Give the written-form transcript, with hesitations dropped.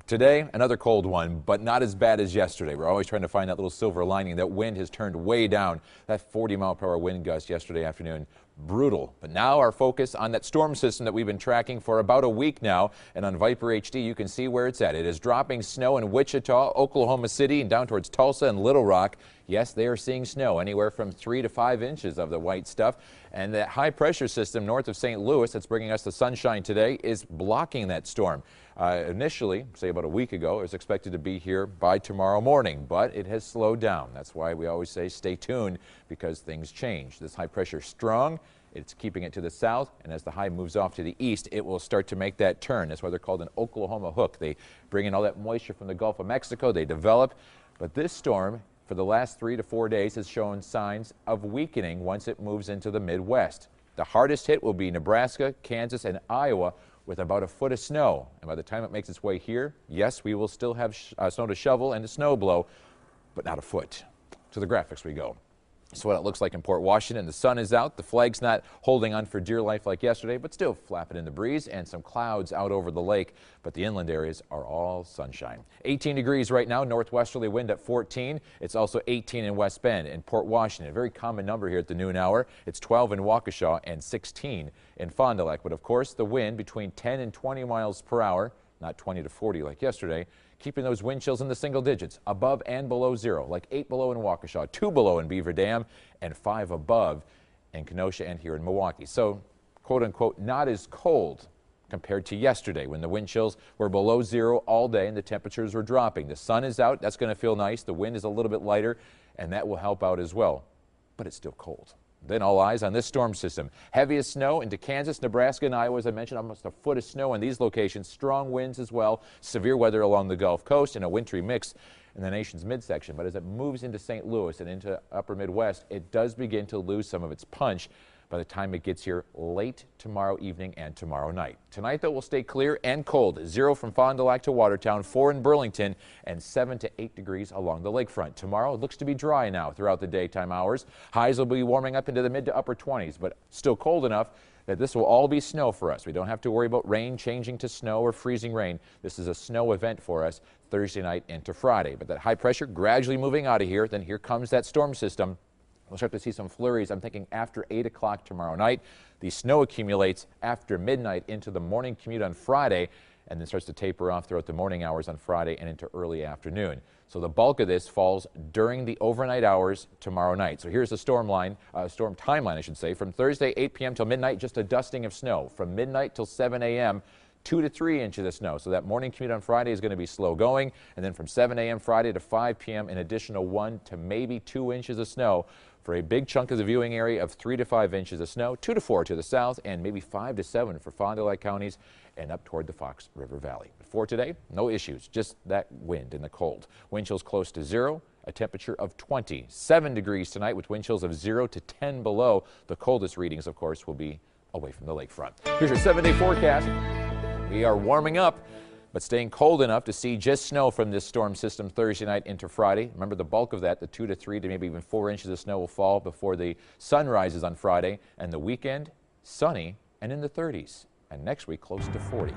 Today, another cold one, but not as bad as yesterday. We're always trying to find that little silver lining. That wind has turned way down. That 40-mile-per-hour wind gust yesterday afternoon, brutal. But now our focus on that storm system that we've been tracking for about a week now. And on Viper HD, you can see where it's at. It is dropping snow in Wichita, Oklahoma City, and down towards Tulsa and Little Rock. Yes, they are seeing snow, anywhere from 3 to 5 inches of the white stuff. And that high-pressure system north of St. Louis that's bringing us the sunshine today is blocking that storm. Initially, say about a week ago, it was expected to be here by tomorrow morning, but it has slowed down. That's why we always say stay tuned, because things change. This high pressure is strong. It's keeping it to the south, and as the high moves off to the east, it will start to make that turn. That's why they're called an Oklahoma hook. They bring in all that moisture from the Gulf of Mexico. They develop, but this storm for the last 3 to 4 days has shown signs of weakening once it moves into the Midwest. The hardest hit will be Nebraska, Kansas, and Iowa, with about a foot of snow. And by the time it makes its way here, yes, we will still have snow to shovel and to snow blow, but not a foot. To the graphics we go. So what it looks like in Port Washington. The sun is out. The flag's not holding on for dear life like yesterday, but still flapping in the breeze, and some clouds out over the lake. But the inland areas are all sunshine. 18 degrees right now, northwesterly wind at 14. It's also 18 in West Bend and Port Washington. A very common number here at the noon hour. It's 12 in Waukesha and 16 in Fond du Lac. But of course, the wind between 10 and 20 miles per hour, not 20 to 40 like yesterday, keeping those wind chills in the single digits, above and below zero, like 8 below in Waukesha, 2 below in Beaver Dam, and 5 above in Kenosha and here in Milwaukee. So, quote unquote, not as cold compared to yesterday when the wind chills were below zero all day and the temperatures were dropping. The sun is out. That's going to feel nice. The wind is a little bit lighter, and that will help out as well. But it's still cold. Then all eyes on this storm system. Heaviest snow into Kansas, Nebraska, and Iowa. As I mentioned, almost a foot of snow in these locations. Strong winds as well. Severe weather along the Gulf Coast and a wintry mix in the nation's midsection. But as it moves into St. Louis and into upper Midwest, it does begin to lose some of its punch by the time it gets here late tomorrow evening and tomorrow night. Tonight, though, will stay clear and cold. 0 from Fond du Lac to Watertown, 4 in Burlington, and 7 to 8 degrees along the lakefront. Tomorrow, it looks to be dry now throughout the daytime hours. Highs will be warming up into the mid to upper 20s, but still cold enough that this will all be snow for us. We don't have to worry about rain changing to snow or freezing rain. This is a snow event for us Thursday night into Friday. But that high pressure gradually moving out of here. Then here comes that storm system. We'll start to see some flurries, I'm thinking, after 8 o'clock tomorrow night. The snow accumulates after midnight into the morning commute on Friday, and then starts to taper off throughout the morning hours on Friday and into early afternoon. So the bulk of this falls during the overnight hours tomorrow night. So here's the storm timeline, I should say. From Thursday 8 p.m. till midnight, just a dusting of snow. From midnight till 7 a.m., 2 to 3 inches of snow. So that morning commute on Friday is going to be slow going. And then from 7 a.m. Friday to 5 p.m., an additional 1 to maybe 2 inches of snow for a big chunk of the viewing area of 3 to 5 inches of snow, 2 to 4 to the south, and maybe 5 to 7 for Fond du Lac counties and up toward the Fox River Valley. But for today, no issues, just that wind and the cold. Wind chills close to 0, a temperature of 27 degrees tonight with wind chills of 0 to 10 below. The coldest readings, of course, will be away from the lakefront. Here's your 7-day forecast. We are warming up, but staying cold enough to see just snow from this storm system Thursday night into Friday. Remember, the bulk of that, the 2 to 3 to maybe even 4 inches of snow will fall before the sun rises on Friday. And the weekend, sunny and in the 30s. And next week, close to 40.